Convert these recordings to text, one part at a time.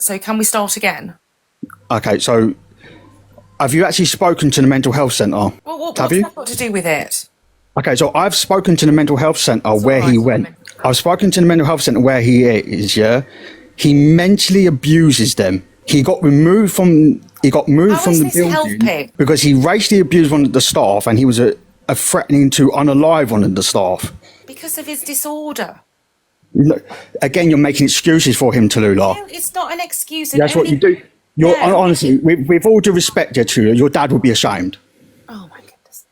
So can we start again? Okay, so have you actually spoken to the mental health centre? Well, what's that got to do with it? Okay, so I've spoken to the mental health centre where he went. I've spoken to the mental health centre where he is, yeah? He mentally abuses them. He got moved from the building because he racially abused one of the staff, and he was threatening to unalive one of the staff. Because of his disorder. No, again, you're making excuses for him, Tallulah. No, it's not an excuse. That's what you do. Honestly, with all due respect, Tallulah, your dad would be ashamed. Oh my goodness.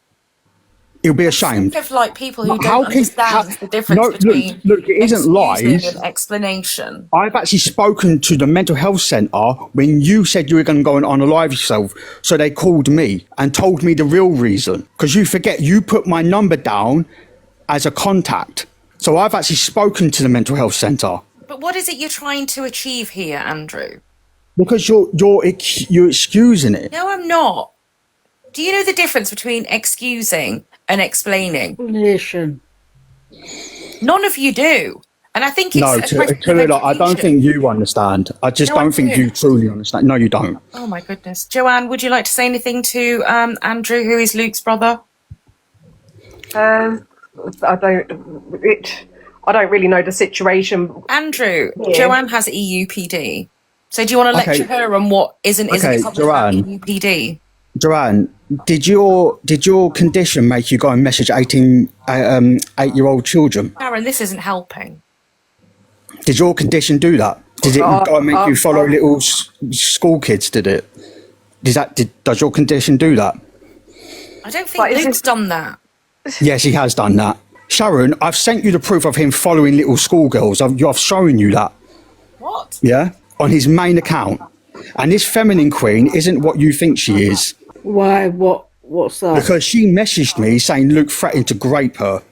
He'll be ashamed. Of like people who don't understand the difference between look, it isn't lies. And explanation. I've actually spoken to the mental health centre when you said you were going to go and unalive yourself. So they called me and told me the real reason. Because you forget, you put my number down as a contact. So I've actually spoken to the mental health centre. But what is it you're trying to achieve here, Andrew? Because you're excusing it. No, I'm not. Do you know the difference between excusing and explaining? Explanation. None of you do. And I think it's Tallulah, I don't think you understand. I just don't think you truly understand. No, you don't. Oh my goodness. Joanne, would you like to say anything to Andrew, who is Luke's brother? I don't really know the situation. Andrew, yeah. Joanne has EUPD. So do you want to lecture her on what isn't something about EUPD? Joanne, did your condition make you go and message 8-year-old children? Sharon, this isn't helping. Did your condition do that? Did it go and make you follow little school kids? Did it? Does your condition do that? I don't think Luke's done that. Yes, he has done that. Sharon, I've sent you the proof of him following little schoolgirls. I've shown you that. What? Yeah, on his main account. And this feminine queen isn't what you think she is. Why? What's that? Because she messaged me saying Luke threatened to grape her.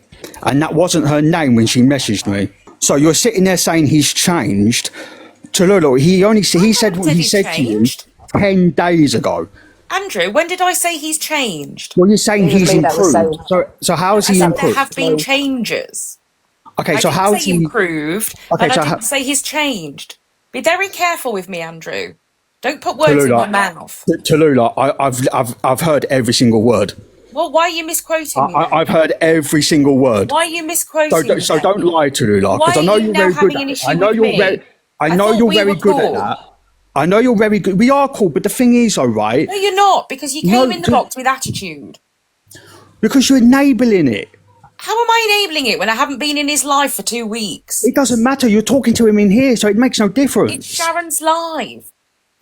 And that wasn't her name when she messaged me. So you're sitting there saying he's changed. Tallulah, he said what he said to you 10 days ago. Andrew, when did I say he's changed? Well, you're saying he's improved. So how is he improved? There have been changes. Okay, so how is he improved? Okay, and I didn't say he's changed. Be very careful with me, Andrew. Don't put words in my mouth. Tallulah, I've heard every single word. Well, why are you misquoting me? I've heard every single word. Why are you misquoting me? So don't lie, Tallulah, because I know you're very good at it. I know you're very good at that. I know you're very good. We are cool, but the thing is, all right. No, you're not, because you came in the box with attitude. Because you're enabling it. How am I enabling it when I haven't been in his life for 2 weeks? It doesn't matter. You're talking to him in here, so it makes no difference. It's Sharon's live.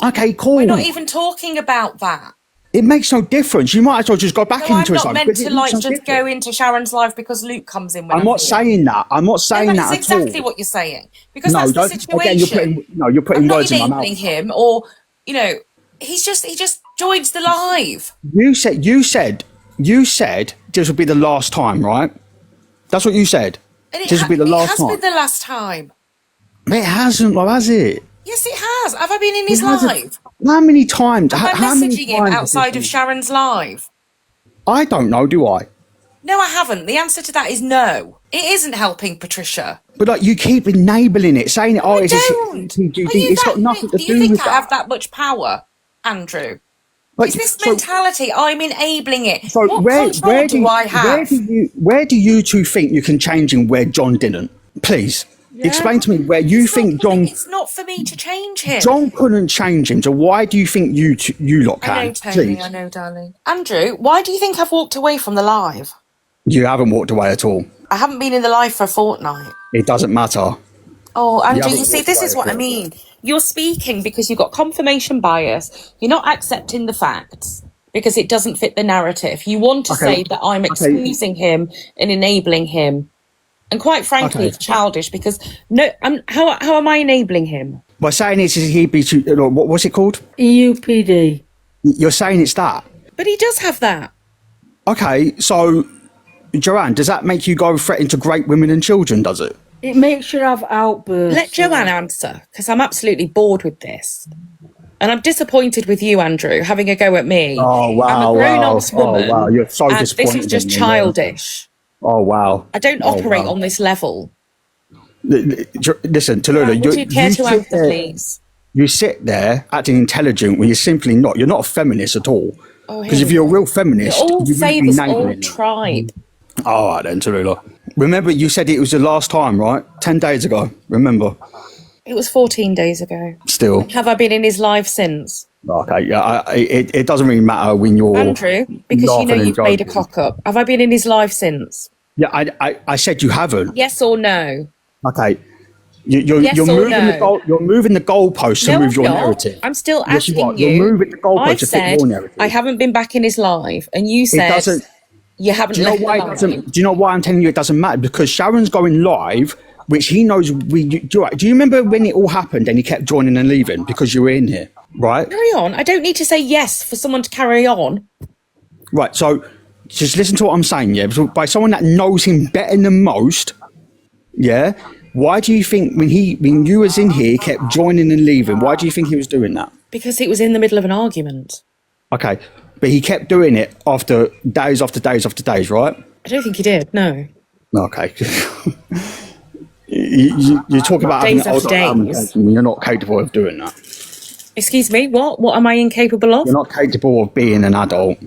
Okay, cool. We're not even talking about that. It makes no difference. You might as well just go back into his life. I'm not meant to just go into Sharon's life because Luke comes in. I'm not saying that. I'm not saying that at all. That's exactly what you're saying. Because that's the situation. Again, you're putting words in my mouth. I'm not enabling him, or he just joins the live. You said this would be the last time, right? That's what you said. This would be the last time. It has been the last time. It hasn't, though, has it? Yes, it has. Have I been in his live? How many times? Am I messaging him outside of Sharon's live? I don't know, do I? No, I haven't. The answer to that is no. It isn't helping Patricia. But you keep enabling it, saying, it's got nothing to do with that. Do you think I have that much power, Andrew? Is this mentality? I'm enabling it. So where do you two think you can change him where John didn't? Please. Yeah. Explain to me where you think John... It's not for me to change him. John couldn't change him, so why do you think you lot can? I know, Tony, I know, darling. Andrew, why do you think I've walked away from the live? You haven't walked away at all. I haven't been in the live for a fortnight. It doesn't matter. Oh, Andrew, you see, this is what I mean. You're speaking because you've got confirmation bias. You're not accepting the facts because it doesn't fit the narrative. You want to say that I'm excusing him and enabling him. And quite frankly, it's childish because how am I enabling him? By saying he'd be what was it called? EUPD. You're saying it's that? But he does have that. Okay, so Joanne, does that make you go threatening to grape women and children, does it? It makes you have outbursts. Let Joanne answer, because I'm absolutely bored with this. And I'm disappointed with you, Andrew, having a go at me. Oh, wow. I'm a grown-ass woman. Oh, wow. You're so disappointed. This is just childish. Oh, wow. I don't operate on this level. Listen, Tallulah, would you care to answer, please? you sit there acting intelligent when you're simply not. You're not a feminist at all. Oh, Because if you're a real feminist, you all you say wouldn't be this naming all it. tribe. All right then, Tallulah. Remember, you said it was the last time, right? 10 days ago. Remember? It was 14 days ago. Still. Have I been in his live since? Okay, yeah. It doesn't really matter when you're Andrew, because you know laughing and you've made a joking. cock up. Have I been in his live since? Yeah, I said you haven't. Yes or no? Okay. You're Yes or moving no? you're moving the goalposts to No, move I'm your not. narrative. I'm still Yes, you asking are. you. You're moving the goalposts I've to fit said your narrative. I haven't been back in his live, and you It said doesn't. you haven't Do you know left why the it live. doesn't? Do you know why I'm telling you it doesn't matter? Because Sharon's going live, which he knows we do. Do you remember when it all happened and he kept joining and leaving because you were in here, right? Carry on. I don't need to say yes for someone to carry on. Right. So just listen to what I'm saying. Yeah, so by someone that knows him better than most. Yeah. Why do you think when you was in here, he kept joining and leaving? Why do you think he was doing that? Because it was in the middle of an argument. Okay, but he kept doing it after days, right? I don't think he did. No. Okay. you talk about having Days an after older days. communication, you're not capable of doing that. Excuse me. What? What am I incapable of? You're not capable of being an adult.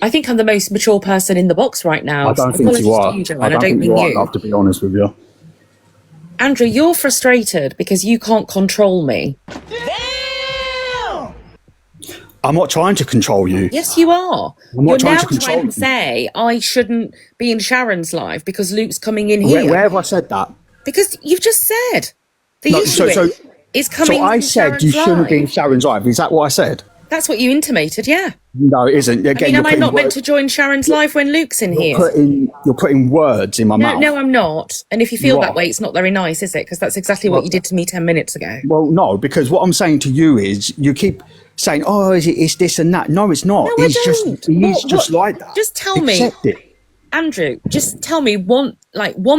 I think I'm the most mature person in the box right now. I don't think Apologies you are. to you, Joanne. I don't think mean you are you. enough, to be honest with you. Andrew, you're frustrated because you can't control me. I'm not trying to control you. Yes, you are. I'm not You're trying now to control trying you. to say I shouldn't be in Sharon's live because Luke's coming in here. Where have I said that? Because you've just said the No, issue is So coming I from said Sharon's you shouldn't be in live. Sharon's live. Is that what I said? That's what you intimated, yeah. No, it isn't. Again, I mean, you're am I putting not meant words- to join Sharon's live when Luke's in here? You're putting words in my No, mouth. no, I'm not. And if you feel You that are. way, it's not very nice, is it? Because that's exactly what you did to me 10 minutes ago. Well, no, because what I'm saying to you is you keep saying, "Oh, it's this and that." No, it's not. No, I He's don't. he's just like that. Just tell me. Accept it. Andrew, just tell me one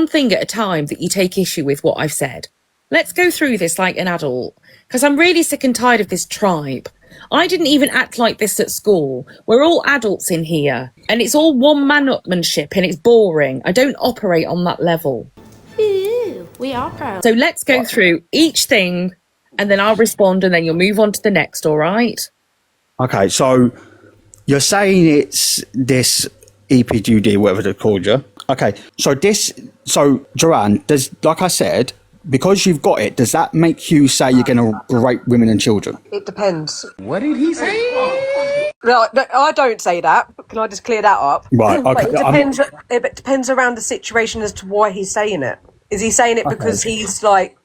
thing at a time that you take issue with what I've said. Let's go through this like an adult, because I'm really sick and tired of this tribe. I didn't even act like this at school. We're all adults in here, and it's all one-man-upmanship, and it's boring. I don't operate on that level. Ooh, we are proud. So let's go through each thing, and then I'll respond, and then you'll move on to the next, all right? Okay, so you're saying it's this EPGD, whatever they called you. Okay, so Joanne, like I said, because you've got it, does that make you say you're going to rape women and children? It depends. What did he say? No, I don't say that. Can I just clear that up? Right, But okay. it depends around the situation as to why he's saying it. Is he saying it because he's like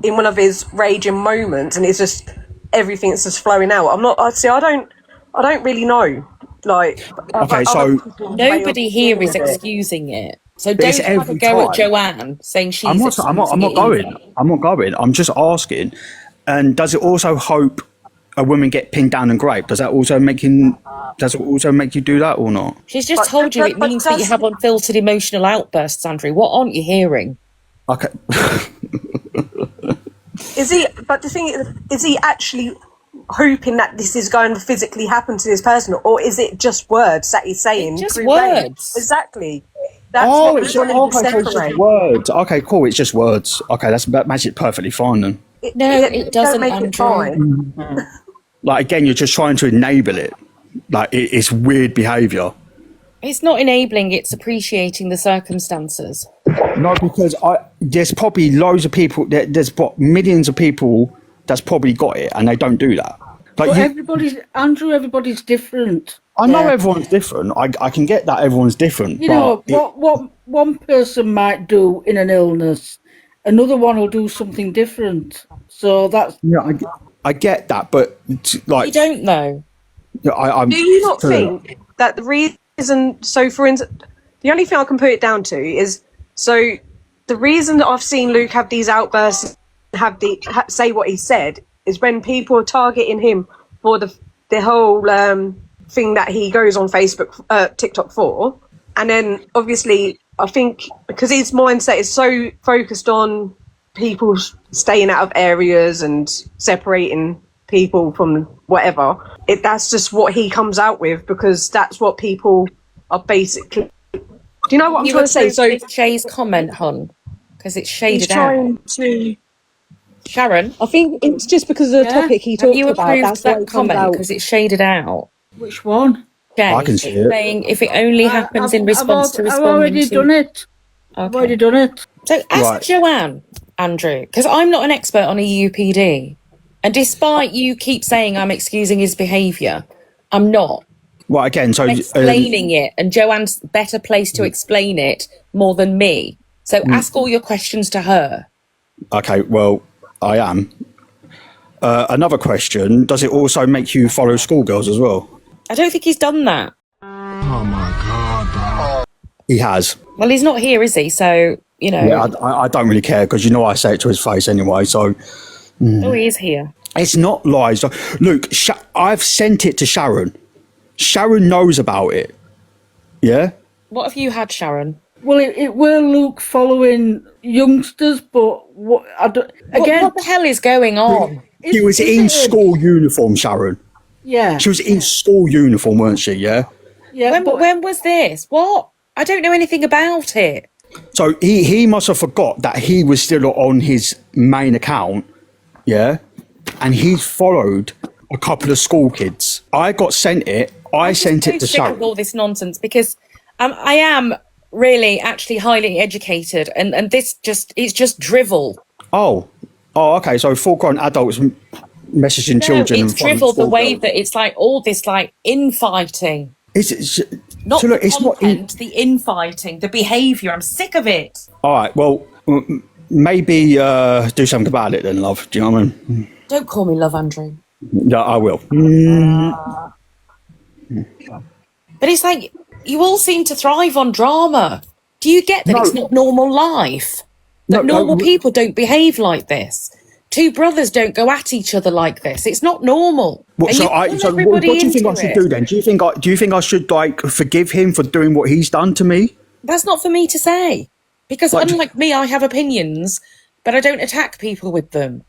in one of his raging moments and it's just everything's just flowing out? I don't really know. Like, Okay, so Nobody here is excusing it. So It's don't have a every go at time. Joanne saying she's I'm not excusing it going. either. I'm not going. I'm just asking. And does it also hope a woman get pinned down and raped? Does it also make you do that or not? She's just But- told you it but means that you does- have unfiltered emotional outbursts, Andrew. What aren't you hearing? Okay. Is he? But the thing is he actually hoping that this is going to physically happen to this person, or is it just words that he's saying? It's just through rape? words. Exactly. That's Oh, what it's we're just, wanting to okay, so it's separate. just words. Okay, cool. It's just words. Okay, that makes it perfectly fine then. No, it doesn't, don't make it Andrew. fine. Like again, you're just trying to enable it. Like it's weird behaviour. It's not enabling, it's appreciating the circumstances. No, because there's probably loads of people. There's millions of people that's probably got it, and they don't do that. Like But everybody's different. I know Yeah. everyone's different. I can get that everyone's different. You but know, what one person might do in an illness, another one will do something different. So that's I get that, but like You don't know. I'm. Do you not think that the reason? So, for instance, the only thing I can put it down to is the reason that I've seen Luke have these outbursts, say what he said, is when people are targeting him for the whole thing that he goes on Facebook, TikTok for, and then obviously I think because his mindset is so focused on people staying out of areas and separating people from whatever, that's just what he comes out with because that's what people are basically. Do you know what I'm You trying to say? agree So with Shay's comment, hon, because it's he's shaded out. trying to. Sharon, I think it's just because of the topic he have talked you about. approved That's why that it comes comment out. because it's shaded out? Which one? Jay, I can see it's it. saying if it only happens in response to I've responding already to... done it. I've Okay. already done it. So ask Right. Joanne, Andrew, because I'm not an expert on EUPD. And despite you keep saying I'm excusing his behaviour, I'm not. Well, again, so I'm explaining it, and Joanne's better placed to explain it more than me. So ask all your questions to her. okay, well, I am. Another question: does it also make you follow schoolgirls as well? I don't think he's done that. Oh my God, dog. He has. Well, he's not here, is he? So, you know. Yeah, I don't really care because I say it to his face anyway. So Oh, he is here. it's not lies. So, Luke, I've sent it to Sharon. Sharon knows about it. Yeah. What have you had, Sharon? Well, it will Luke following youngsters, but what I don't, again, What the hell is going on? She was in school uniform, Sharon. Yeah, She was in school uniform, weren't she? Yeah. yeah. When was this? What? I don't know anything about it. So he must have forgot that he was still on his main account, yeah, and he followed a couple of school kids. I got sent it. I sent it to Sick of Sharon. all this nonsense because I am really actually highly educated, and this it's just drivel. Oh, okay. So full-grown adults messaging children. It's and following drivel the way schoolgirls. that it's like all this like infighting. Not so look, the it's not content, the infighting, the behaviour. I'm sick of it. All right. Well, maybe do something about it then, love. Do you know what I mean? Don't call me love, Andrew. Yeah, I will. But it's like you all seem to thrive on drama. Do you get that No. it's not normal life? That No, normal people don't behave like this. Two brothers don't go at each other like this. It's not normal. What, And so you I, pull so what everybody do you think I into should it. do then? Do you think I should like forgive him for doing what he's done to me? That's not for me to say. Because What? unlike me, I have opinions, but I don't attack people with them.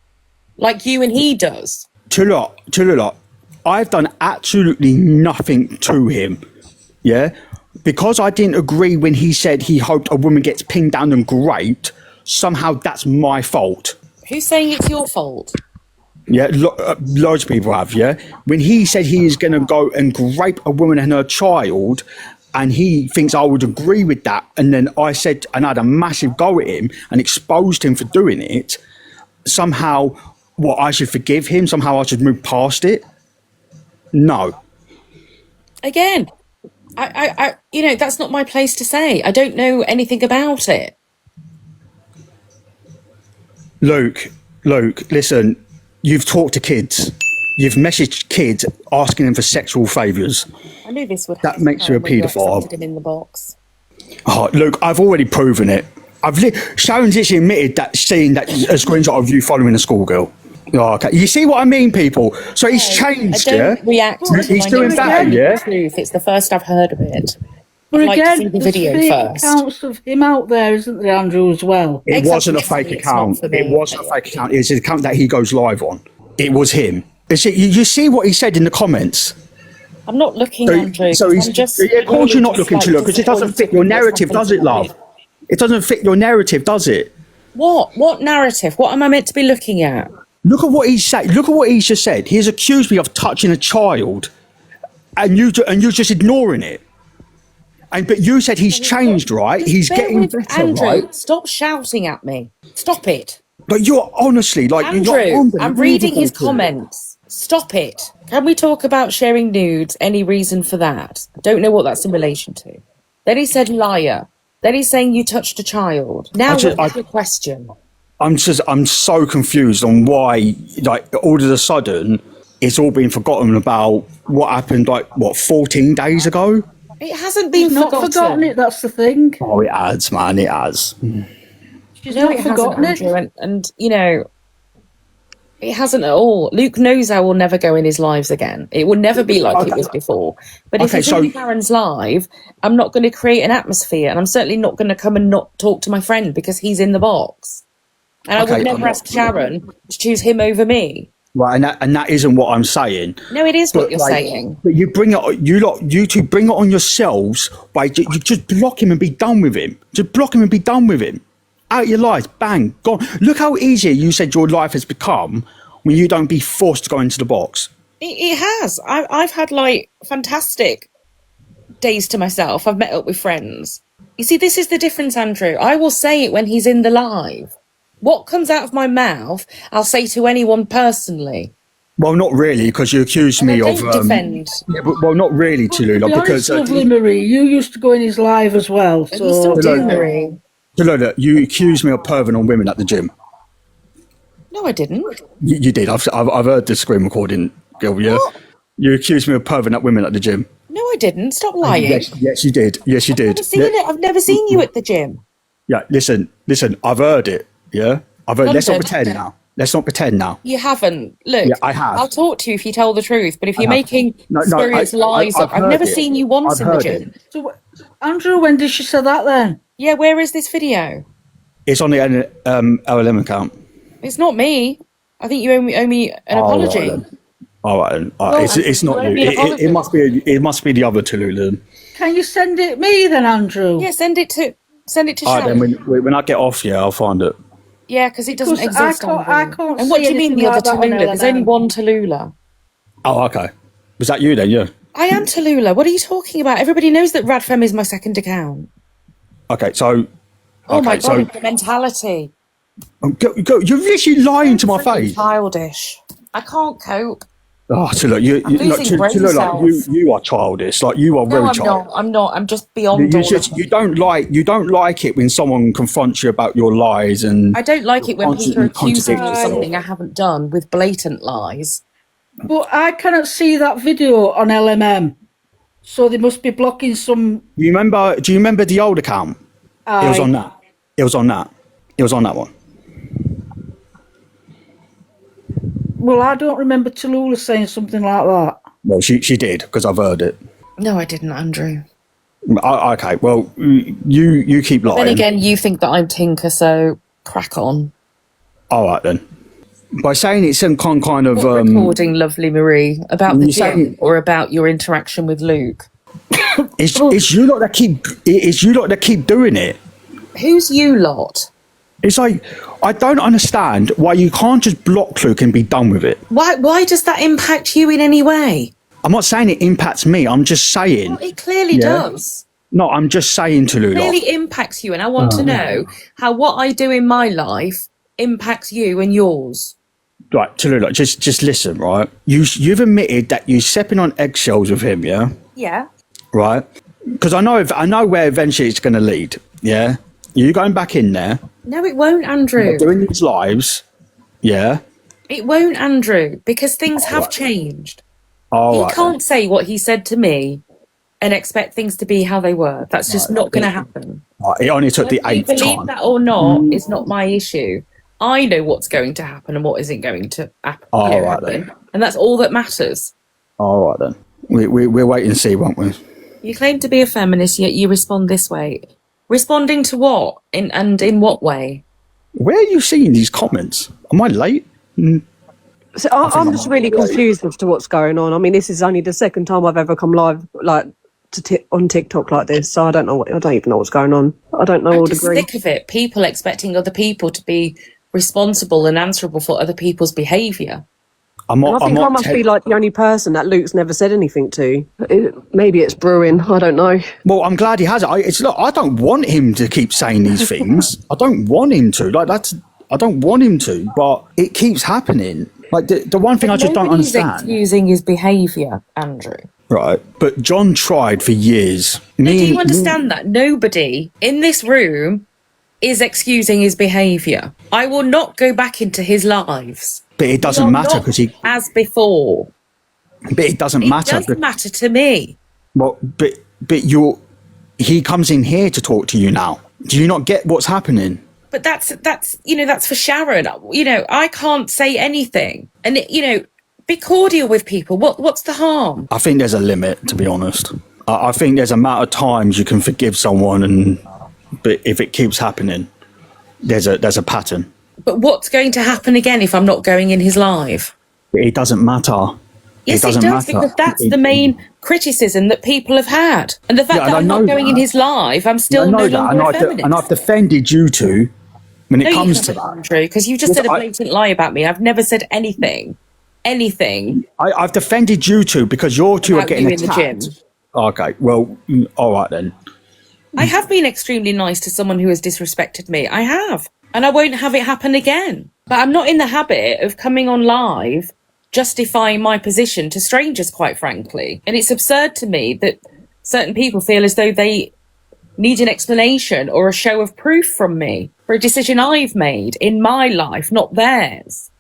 Like you and he does. Chulula, I've done absolutely nothing to him. Yeah? Because I didn't agree when he said he hoped a woman gets pinned down and raped, somehow that's my fault. Who's saying it's your fault? Yeah, loads of people have, yeah? When he said he is going to go and rape a woman and her child, and he thinks I would agree with that, and then I said, and I had a massive go at him and exposed him for doing it, somehow, I should forgive him? Somehow I should move past it? No. Again, I that's not my place to say. I don't know anything about it. Luke, listen, you've talked to kids. You've messaged kids asking them for sexual favours. I knew this would That happen makes you a when you paedophile. accepted him in the box. Oh, Luke, I've already proven it. Sharon's actually admitted that seeing that a screenshot of you following a schoolgirl. Oh, okay. You see what I mean, people? So he's changed, I yeah? don't react to He's I doing know better, the yeah? truth. It's the first I've heard of it. But I'd like to again, see the there's video fake first. accounts of him out there, isn't there, Andrew, as well? It Exactly. wasn't a fake It's not account. for me. It wasn't a fake account. It's an account that he goes live on. It was him. You see what he said in the comments? I'm not looking, Andrew. So I'm just of course you're not really looking to look, because it doesn't fit your narrative, does it, love? It doesn't fit your narrative, does it? What narrative? What am I meant to be looking at? Look at what he said. Look at what he's just said. He's accused me of touching a child, and you're just ignoring it. But you said he's changed, right? Just He's bear getting with better, Andrew, right? stop shouting at me. Stop it. But you're honestly like Andrew, you're I'm reading his unbelievable. comments. Stop it. Can we talk about sharing nudes? Any reason for that? I don't know what that's in relation to. Then he said liar. Then he's saying you touched a child. Now what's your question? I'm so confused on why, like, all of a sudden it's all been forgotten about what happened, 14 days ago? It hasn't been He's not forgotten it, that's the thing. Oh, it has, man, it has. She's No, not it hasn't, forgotten it. Andrew, and it hasn't at all. Luke knows I will never go in his lives again. It will never be like it was before. But if Okay, it's so- in Karen's live, I'm not going to create an atmosphere, and I'm certainly not going to come and not talk to my friend because he's in the box. And I Okay, would never ask Sharon to choose him over me. Right, and that isn't what I'm saying. No, it is what But, you're like, saying. But you bring it, you two bring it on yourselves by you just block him and be done with him. Just block him and be done with him. Out your life, bang, gone. Look how easy you said your life has become when you don't be forced to go into the box. It has. I've had like fantastic days to myself. I've met up with friends. You see, this is the difference, Andrew. I will say it when he's in the live. What comes out of my mouth, I'll say to anyone personally. Well, not really, because you accused me of... defend. Yeah, but, well, not really, Tallulah, because... lovely Marie, you used to go in his live as well. So... You still do, Marie. Tallulah, you accused me of perving on women at the gym. No, I didn't. You did. I've heard the screen recording, girl, yeah? What? You accused me of perving at women at the gym. No, I didn't. Stop lying. Yes, you did. Yes, you did. I've never seen it. I've never seen you at the gym. Yeah, listen, I've heard it, yeah? I've heard... Let's not pretend now. Let's not pretend now. You haven't. Look, yeah, I have. I'll talk to you if you tell the truth, but if you're making spurious lies up, I've never seen you once in the gym. So, Andrew, when did she say that then? Yeah, where is this video? It's on the LLM account. It's not me. I think you owe me an apology. All right, then. It's not you. It must be the other Tallulah. Can you send it me then, Andrew? Yeah, send it to All right, then when I get off, yeah, I'll find it. Yeah, because it doesn't exist. I can't. And what do you mean the other Tallulah? There's only one Tallulah. Oh, okay. Was that you then? Yeah. I am Tallulah. What are you talking about? Everybody knows that Radfem is my second account. Okay, so... Oh my God, the mentality. Go, you're literally lying to my face. Childish. I can't cope. Oh, so look, you are childish. Like you are very childish. I'm not. I'm just beyond. You don't like it when someone confronts you about your lies, and I don't like it when people accuse me of something I haven't done with blatant lies. But I cannot see that video on LMM, so they must be blocking some. Do you remember the old account? It was on that. It was on that one. Well, I don't remember Tallulah saying something like that. Well, she did, because I've heard it. No, I didn't, Andrew. Okay, well, you keep lying. Then again, you think that I'm Tinker, so crack on. All right, then. By saying it's some kind of... recording, lovely Marie, about the gym or about your interaction with Luke? It's you lot that keep doing it. Who's you lot? It's like, I don't understand why you can't just block Luke and be done with it. Why does that impact you in any way? I'm not saying it impacts me. I'm just saying. Well, it clearly does. No, I'm just saying to Lulu. It clearly impacts you, and I want to know how what I do in my life impacts you and yours. Right, Tallulah, just listen, right? You've admitted that you're stepping on eggshells with him, yeah? Yeah. Right? Because I know where eventually it's going to lead, yeah? You're going back in there. No, it won't, Andrew. Doing these lives, yeah? It won't, Andrew, because things have changed. He can't say what he said to me and expect things to be how they were. That's just not going to happen. It only took the 8th time. Whether you believe that or not is not my issue. I know what's going to happen and what isn't going to happen. And that's all that matters. All right, then. We'll wait and see, won't we? You claim to be a feminist, yet you respond this way. Responding to what? In what way? Where are you seeing these comments? Am I late? So I'm just really confused as to what's going on. I mean, this is only the second time I've ever come live on TikTok like this, so I don't even know what's going on. I don't know. I'm just sick of it. People expecting other people to be responsible and answerable for other people's behaviour. I must be like the only person that Luke's never said anything to. Maybe it's brewing. I don't know. Well, I'm glad he has it. I don't want him to keep saying these things. I don't want him to. I don't want him to, but it keeps happening. Like the one thing I just don't understand. Excusing his behaviour, Andrew. Right, but John tried for years. Do you understand that? Nobody in this room is excusing his behaviour. I will not go back into his lives. But it doesn't matter because he... As before. But it doesn't matter. It doesn't matter to me. Well, but he comes in here to talk to you now. Do you not get what's happening? But that's for Sharon. I can't say anything. And, be cordial with people. What's the harm? I think there's a limit, to be honest. I think there's a amount of times you can forgive someone, but if it keeps happening, there's a pattern. But what's going to happen again if I'm not going in his live? It doesn't matter. Yes, it does, because that's the main criticism that people have had. And the fact that I'm not going in his live, I'm still no longer a feminist. And I've defended you two when it No, you comes to haven't, that. Andrew, because you just said a blatant lie about me. I've never said anything. I've defended you two because your two are About getting you in the attacked. gym. Okay, well, all right then. I have been extremely nice to someone who has disrespected me. I have. And I won't have it happen again. But I'm not in the habit of coming on live justifying my position to strangers, quite frankly. And it's absurd to me that certain people feel as though they need an explanation or a show of proof from me for a decision I've made in my life, not theirs.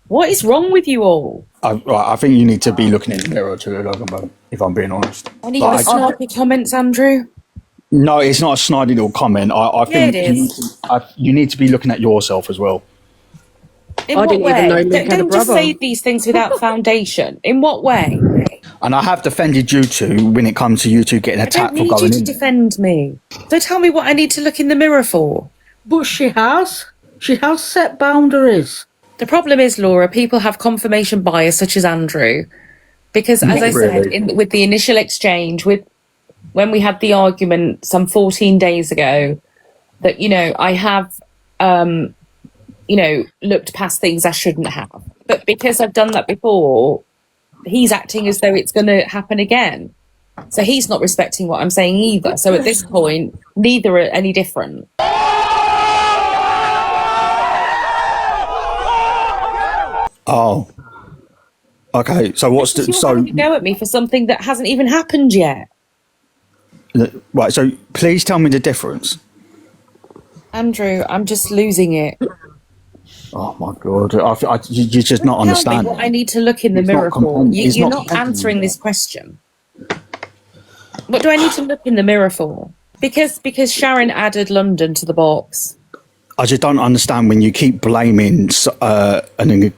What is wrong with you all? I think you need to be looking in the mirror too, if I'm being honest. Any snarky comments, Andrew? No, it's not a snidey little comment. I think it is. you need to be looking at yourself as well. In I what didn't way? even know Luke had a Don't just brother. say these things without foundation. In what way? And I have defended you two when it comes to you two getting I don't attacked for need you going to in. defend me. Don't tell me what I need to look in the mirror for. But she has. She has set boundaries. The problem is, Laura, people have confirmation bias, such as Andrew. Because, as I said, with the initial exchange, when we had the argument some 14 days ago, that, I have, looked past things I shouldn't have. But because I've done that before, he's acting as though it's going to happen again. So he's not respecting what I'm saying either. So at this point, neither are any different. Oh. Okay, so what's the... You're having a go at me for something that hasn't even happened yet. Right, so please tell me the difference. Andrew, I'm just losing it. Oh my God, you're just not understanding. Tell me what I need to look in the mirror for. You're not answering this question. What do I need to look in the mirror for? Because Sharon added London to the box. I just don't understand when you keep blaming a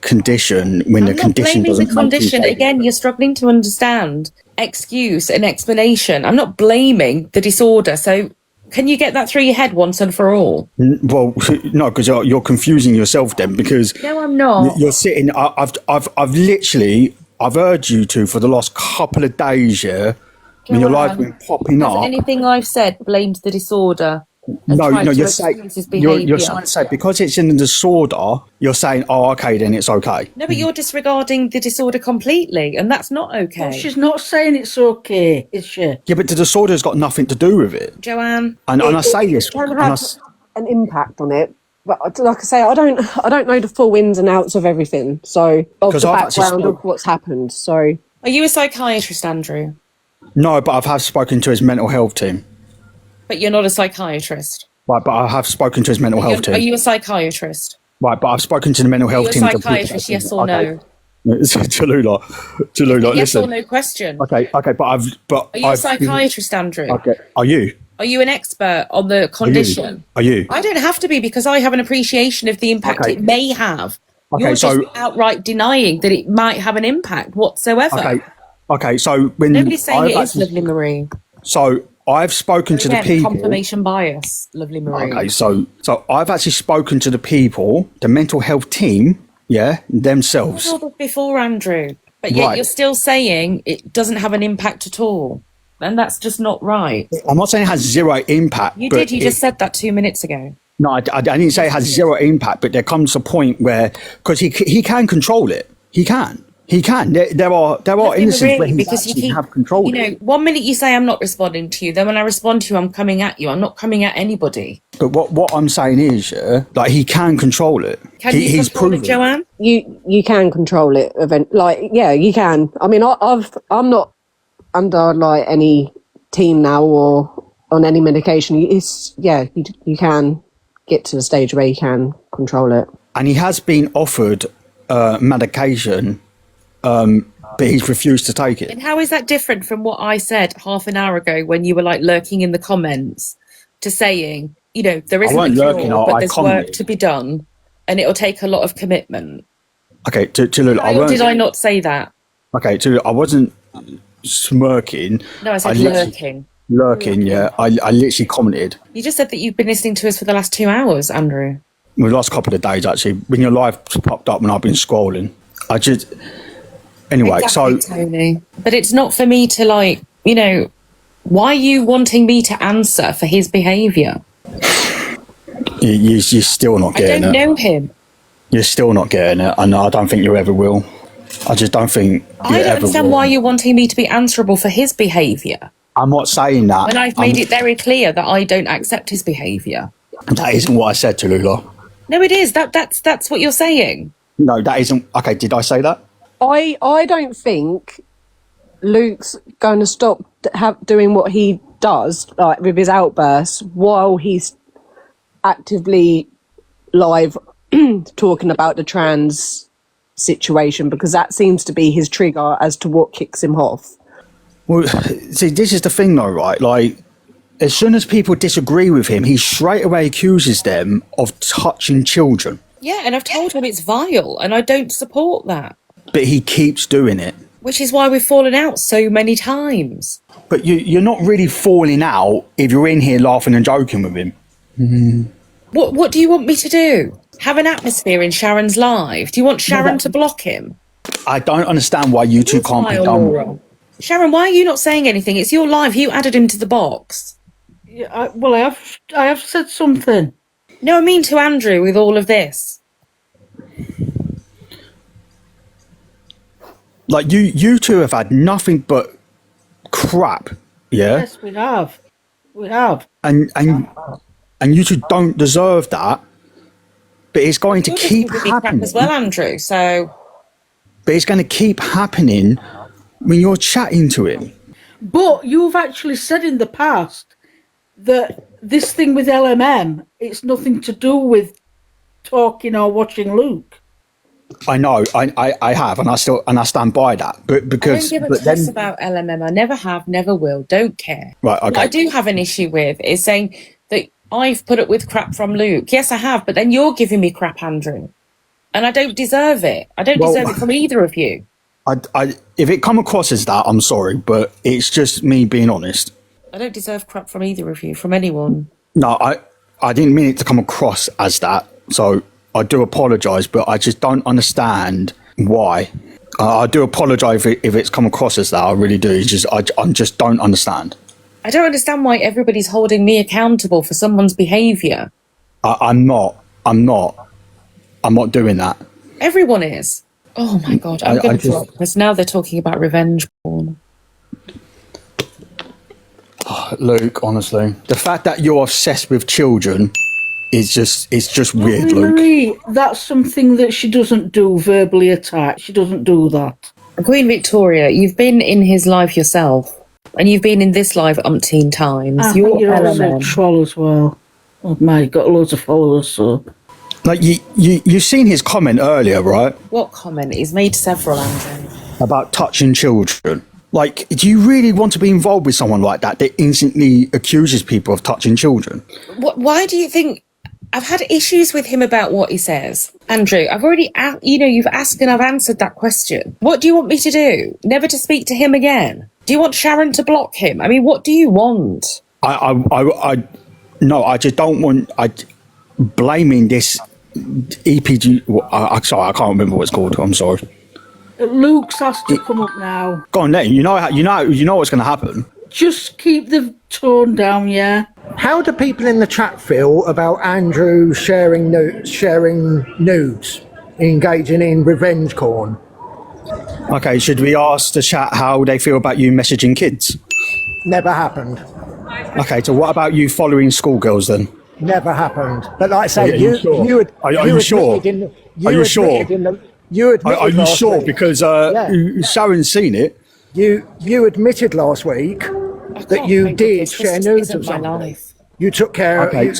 condition when the condition doesn't make you condition. Again, you're struggling to understand excuse and explanation. I'm not blaming the disorder. So can you get that through your head once and for all? Well, no, because you're confusing yourself then. Because no, I'm not. You're sitting. I've literally heard you two for the last couple of days. Yeah, when your life's been popping up. Anything I've said blamed the disorder. No, you're saying you're trying to say because it's in the disorder, you're saying, oh, okay, then it's okay. No, but you're disregarding the disorder completely, and that's not okay. Well, she's not saying it's okay, is she? Yeah, but the disorder's got nothing to do with it, Joanne. And I say this, it can have an impact on it. But like I say, I don't know the full ins and outs of everything. So of the background of what's happened. So are you a psychiatrist, Andrew? No, but I have spoken to his mental health team. But you're not a psychiatrist. Right, but I have spoken to his mental health team. Are you a psychiatrist? Right, but I've spoken to the mental health team. Are you a psychiatrist, yes or no? Tallulah, yes listen. Or no question. Okay, but are you a psychiatrist, Andrew? Okay, are you? Are you an expert on the condition? Are you? I don't have to be because I have an appreciation of the impact it may have. Okay, you're just outright denying that it might have an impact whatsoever. Okay, so when nobody's saying it is, lovely Marie. So I've spoken to the people. Confirmation bias, lovely Marie. Okay, so I've actually spoken to the people, the mental health team, themselves. I saw this before, Andrew, but yet you're still saying it doesn't have an impact at all, and that's just not right. I'm not saying it has zero impact. You did. You just said that 2 minutes ago. No, I didn't say it has zero impact, but there comes a point where because he can control it, he can. There are instances where he actually have control. 1 minute you say I'm not responding to you, then when I respond to you, I'm coming at you. I'm not coming at anybody. But what I'm saying is, like he can control it. He's control it, Joanne? You can control it. You can. I mean, I'm not under like any team now or on any medication. You can get to the stage where you can control it. And he has been offered medication. But he's refused to take it. And how is that different from what I said half an hour ago when you were like lurking in the comments to saying, there isn't a cure, but there's work to be done and it'll take a lot of commitment. Okay, Tallulah, did I not say that? Okay, Tallulah, I wasn't smirking. No, I said lurking. Lurking, yeah. I literally commented. You just said that you've been listening to us for the last 2 hours, Andrew. The last couple of days, actually. When your live popped up and I've been scrolling. Anyway, exactly, Tony. But it's not for me to why are you wanting me to answer for his behaviour? You're still not I getting don't it. know him. You're still not getting it, and I don't think you ever will. I just don't think you I don't ever understand will. why you're wanting me to be answerable for his behaviour. I'm not saying that. When I've made it very clear that I don't accept his behaviour. That isn't what I said to Lula. No, it is. That's what you're saying. No, that isn't. Okay, did I say that? I don't think Luke's going to stop doing what he does, like with his outbursts, while he's actively live talking about the trans situation, because that seems to be his trigger as to what kicks him off. Well, see, this is the thing though, right? Like, as soon as people disagree with him, he straight away accuses them of touching children. Yeah, and I've told him it's vile, and I don't support that. But he keeps doing it. Which is why we've fallen out so many times. But you're not really falling out if you're in here laughing and joking with him. What do you want me to do? Have an atmosphere in Sharon's live? Do you want Sharon to block him? I don't understand why you two can't be done. Sharon, why are you not saying anything? It's your live. You added him to the box. Yeah, I have said something. No, I mean to Andrew with all of this. Like, you two have had nothing but crap, yeah? Yes, we have. We have. And you two don't deserve that. But it's going to keep happening as well, Andrew. So, but it's going to keep happening when you're chatting to him. But you've actually said in the past that this thing with LMM, it's nothing to do with talking or watching Luke. I know, I have, and I stand by that. But because I don't give a toss about LMM. I never have, never will. Don't care. Right. Okay. What I do have an issue with is saying that I've put up with crap from Luke. Yes, I have, but then you're giving me crap, Andrew, and I don't deserve it. I don't deserve it from either of you. If it come across as that, I'm sorry, but it's just me being honest. I don't deserve crap from either of you, from anyone. No, I didn't mean it to come across as that. So I do apologise, but I just don't understand why. I do apologise if it's come across as that. I really do. It's just I just don't understand. I don't understand why everybody's holding me accountable for someone's behaviour. I'm not doing that. Everyone is. Oh my God, I'm going to drop because now they're talking about revenge porn. Luke, honestly, the fact that you're obsessed with children is just weird, Really, Luke. that's something that she doesn't do, verbally attack. She doesn't do that. Queen Victoria, you've been in his life yourself, and you've been in this live umpteen times. You're also a troll as well. Oh my, got loads of followers, so... Like, you've seen his comment earlier, right? What comment? He's made several, Andrew. About touching children. Like, do you really want to be involved with someone like that instantly accuses people of touching children? Why do you think... I've had issues with him about what he says. Andrew, I've already... you've asked and I've answered that question. What do you want me to do? Never to speak to him again? Do you want Sharon to block him? I mean, what do you want? No, I just don't want... blaming this EPG... sorry, I can't remember what it's called. I'm sorry. Luke's has to come up now. Go on then. You know what's going to happen. Just keep the tone down, yeah? How do people in the chat feel about Andrew sharing nudes, engaging in revenge porn? Okay, should we ask the chat how they feel about you messaging kids? Never happened. Okay, so what about you following schoolgirls then? Never happened. But like I say, Are you sure? Are you sure? Are you sure? Are you sure? Because Sharon's seen it. You admitted last week that you did share nudes of something. You took care of it.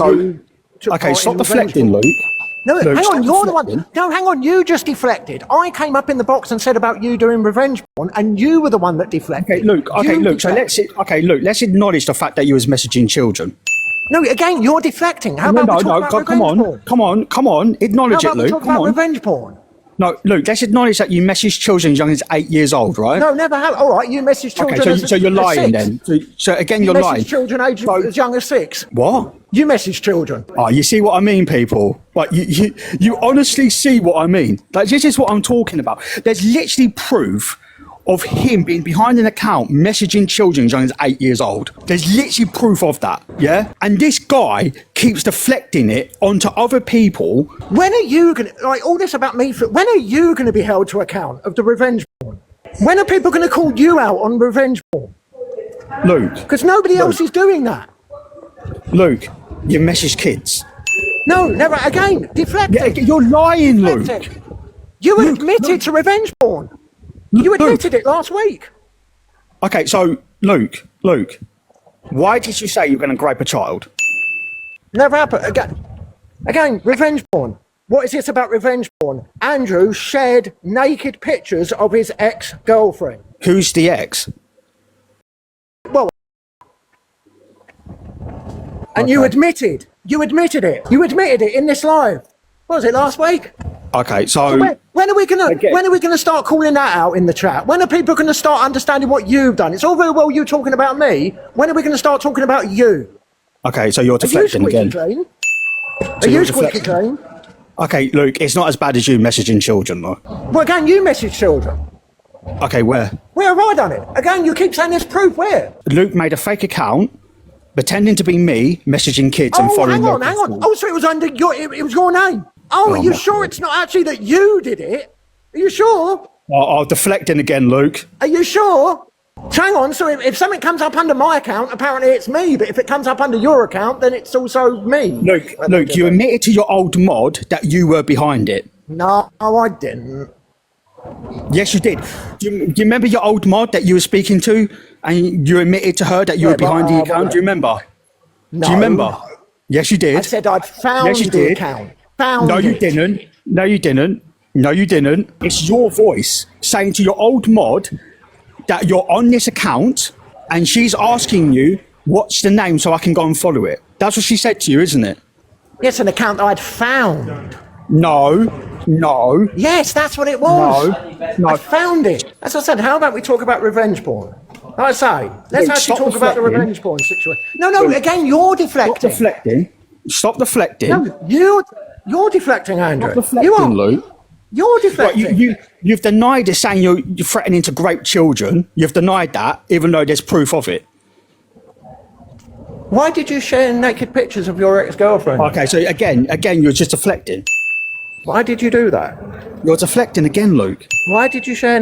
Okay, stop deflecting, Luke. No, Luke, hang on, you're the deflecting. one. No, hang on, you just deflected. I came up in the box and said about you doing revenge porn, and you were the one that deflected. Okay, Luke. So let's acknowledge the fact that you was messaging children. No, again, you're deflecting. How about we talk about revenge porn? Come on, acknowledge How it, about we Luke. talk Come about on. revenge porn? No, Luke, let's acknowledge that you messaged children as young as 8 years old, right? No, never have. All right, you messaged children. Okay, so you're lying 6. then. So again, you're You lying. messaged children as young as 6. What? You messaged children. Oh, you see what I mean, people? Like, you honestly see what I mean? Like, this is what I'm talking about. There's literally proof of him being behind an account messaging children as young as 8 years old. There's literally proof of that, yeah? And this guy keeps deflecting it onto other people. When are you going to, like, all this about me, when are you going to be held to account of the revenge porn? When are people going to call you out on revenge porn? Luke. Because nobody else is doing that. Luke, you message kids. No, never again. Deflecting. Yeah, you're lying, Deflecting. Luke. You admitted to revenge porn. You admitted it last week. Okay, so, Luke, why did you say you're going to grape a child? Never happened. Again, revenge porn. What is this about revenge porn? Andrew shared naked pictures of his ex-girlfriend. Who's the ex? Well, and you admitted it. You admitted it in this live. What was it, last week? Okay, so when are we gonna start calling that out in the chat? When are people gonna start understanding what you've done? It's all very well you talking about me. When are we gonna start talking about you? Okay, so you're deflecting again. Are you squeaky clean? Okay, Luke, it's not as bad as you messaging children, though. Well, again, you message children. Okay, where? Where have I done it? Again, you keep saying there's proof. Where? Luke made a fake account, pretending to be me, messaging kids and following. Hang on. Oh, so it was under your, it was your name. Oh, are you sure it's not actually that you did it? Are you sure? I'll deflecting again, Luke. Are you sure? Hang on, so if something comes up under my account, apparently it's me, but if it comes up under your account, then it's also me. Luke, you admitted to your old mod that you were behind it. No, I didn't. Yes, you did. Do you remember your old mod that you were speaking to, and you admitted to her that you were behind the account? Do you remember? No. Do you remember? Yes, you did. I said I'd found the account. No, you didn't. No, you didn't. No, you didn't. It's your voice saying to your old mod that you're on this account, and she's asking you, what's the name so I can go and follow it? That's what she said to you, isn't it? Yes, an account I'd found. No. Yes, that's what it was. No. I found it. As I said, how about we talk about revenge porn? Like I say, let's Luke, actually talk about the revenge porn situation. No, Luke, again, you're deflecting. Stop deflecting. No, you're deflecting, Andrew. Stop deflecting, Luke. You're deflecting. You've denied it, saying you're threatening to rape children. You've denied that, even though there's proof of it. Why did you share naked pictures of your ex-girlfriend? Okay, so again, you're just deflecting. Why did you do that? You're deflecting again, Luke. Why did you share...